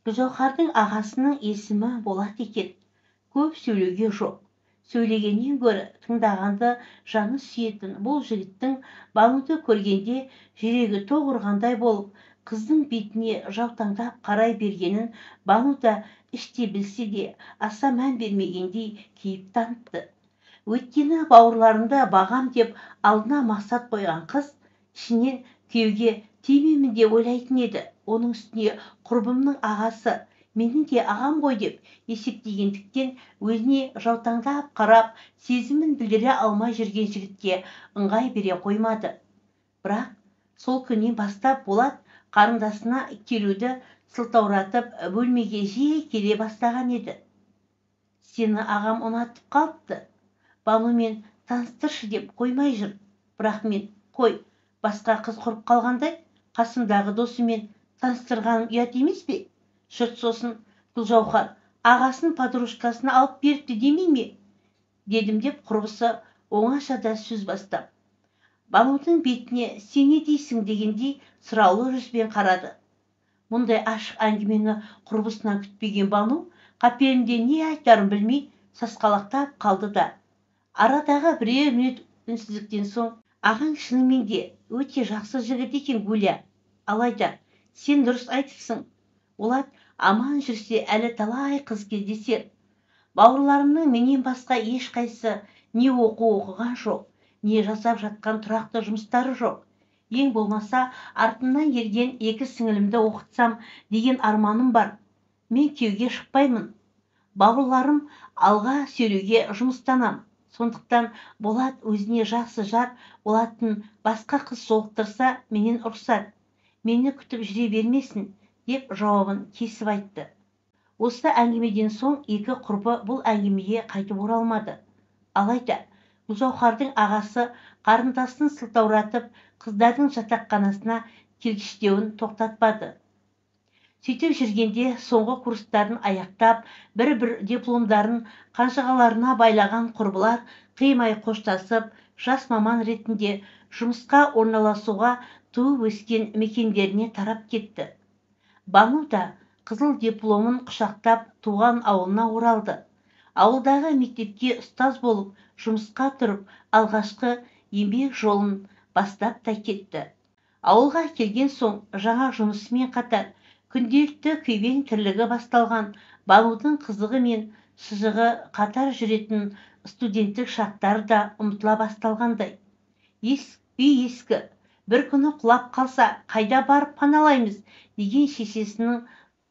Гүлжауһардың ағасының есімі Болат екен. Көп сөйлеуге жоқ. Сөйлегеннен гөрі тыңдағанды жаны сүйетін бұл жігіттің Бануды көргенде жүрегі тоқ ұрғандай болып, қыздың бетіне жаутаңдап қарай бергенін Бану да іште білсе де аса мән бермегендей кейіп танытты. Өйткені бауырларында бағам деп алдына мақсат қойған қыз ішінен күйеуге тимеймін деп ойлайтын еді. Оның үстіне құрбымның ағасы, менің де ағам ғой деп есептегендіктен өзіне жаутаңдап қарап, сезімін білдіре алмай жүрген жігітке ыңғай бере қоймады. Бірақ сол күннен бастап Болат қарындасына келуді сылтауратып бөлмеге жиі келе бастаған еді. Сені ағам ұнатып қалыпты. Банумен таныстыршы деп қоймай жүр. Бірақ мен қой, басқа қыз құрып қалғандай, қасымдағы досымен таныстырғаным ұят емес пе? Жұрт сосын Гүлжауһар ағасын подружкасына алып беріпті демей ме? Дедім деп құрбысы оңашада сөз бастап. Банудың бетіне сен не дейсің дегендей сұраулы жүзбен қарады. Мұндай ашық әңгімені құрбысынан күтпеген Бану қаперінде не айтарын білмей сасқалақтап қалды да. Арадағы бірер минут үнсіздіктен соң, ағаң шынымен де өте жақсы жігіт екен Гуля. Алайда сен дұрыс айтыпсың. Болат аман жүрсе әлі талай қыз кездесер. Бауырларымның менен басқа ешқайсы не оқыған жоқ, не жасап жатқан тұрақты жұмыстары жоқ. Ең болмаса артымнан ерген екі сіңілімді оқытсам деген арманым бар. Мен күйеуге шықпаймын. Бауырларым алға сөйлеуге жұмыстанам. Сондықтан Болат өзіне жақсы жар болатын басқа қыз жолықтырса менен ұрсар. Мені күтіп жүре бермесін деп жауабын кесіп айтты. Осы әңгімеден соң екі құрбы бұл әңгімеге қайтып оралмады. Алайда Гүлжауһардың ағасы қарындасын сылтауратып қыздардың жатақханасына келгіштеуін тоқтатпады. Сөйтіп жүргенде соңғы курстарын аяқтап, бір-бір дипломдарын қанжығаларына байлаған құрбылар қимай қоштасып, жас маман ретінде жұмысқа орналасуға туып өскен мекендеріне тарап кетті. Бану да қызыл дипломын құшақтап туған ауылына оралды. Ауылдағы мектепке ұстаз болып жұмысқа тұрып, алғашқы еңбек жолын бастап та кетті. Ауылға келген соң жаңа жұмысымен қатар күнделікті күйбең тірлігі басталған. Банудың қызығы мен шыжығы қатар жүретін студенттік шақтары да ұмытыла басталғандай. Үй ескі, бір күні құлап қалса қайда барып паналаймыз деген шешесінің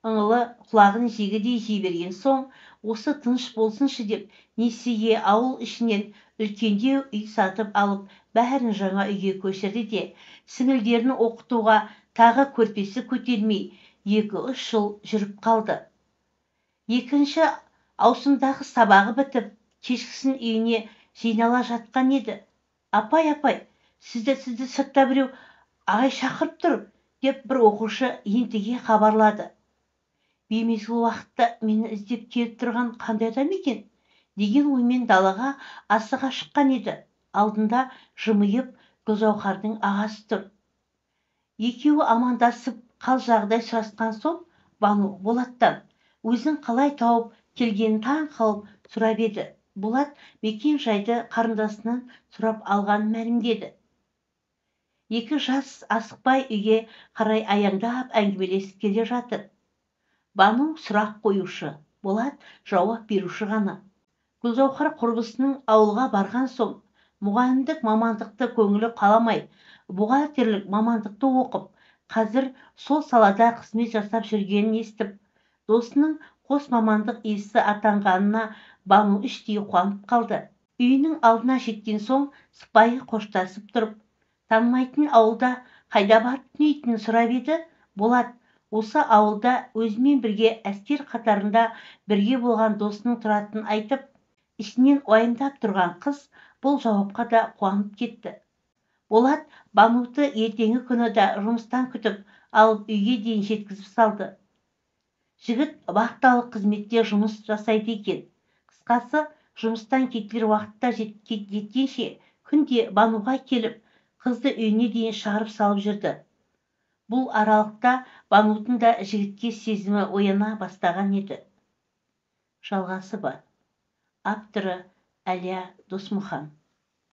ыңылы құлағын жегідей жей берген соң, осы тыныш болсыншы деп несиеге ауыл ішінен үлкендеу үй сатып алып, бәрін жаңа үйге көшірді де, сіңілдерін оқытуға тағы көрпесі көтермей 2-3 жыл жүріп қалды. Екінші аусымдағы сабағы бітіп, кешкісін үйіне жинала жатқан еді. Апай, сізді сыртта біреу ағай шақырып тұр, деп бір оқушы ентіге хабарлады. Беймезгіл уақытта мені іздеп келіп тұрған қандай адам екен деген оймен далаға асыға шыққан еді. Алдында жымиып Гүлжауһардың ағасы тұр. Екеуі амандасып қал жағдай сұрасқан соң, Бану Болаттан өзін қалай тауып келгенін таң қалып сұрап еді. Болат мекен жайды қарындасынан сұрап алғанын мәлімдеді. Екі жас асықпай үйге қарай аяңдап әңгімелесіп келе жатыр. Бану сұрақ қоюшы, Болат жауап беруші ғана. Гүлжауһар құрбысының ауылға барған соң, мұғалімдік мамандықты көңілі қаламай, бухгалтерлік мамандықты оқып, қазір сол салада қызмет жасап жүргенін естіп, досының қос мамандық иесі атанғанына Бану іштей қуанып қалды. Үйінің алдына жеткен соң сыпайы қоштасып тұрып, танымайтын ауылда қайда барып түнейтінін сұрап еді. Болат осы ауылда өзімен бірге әскер қатарында бірге болған досының тұратынын айтып, ішінен уайымдап тұрған қыз бұл жауапқа да қуанып кетті. Болат Бануды ертеңгі күні да жұмыстан күтіп алып үйге дейін жеткізіп салды. Жігіт вахталық қызметте жұмыс жасайды екен. Қысқасы, жұмыстан кетер уақытта жеткенше күнде Бануға келіп, қызды үйіне дейін шығарып салып жүрді. Бұл аралықта Банудың да жігітке сезімі ояна бастаған еді. Жалғасы бар. Авторы Әлия Досмұхан.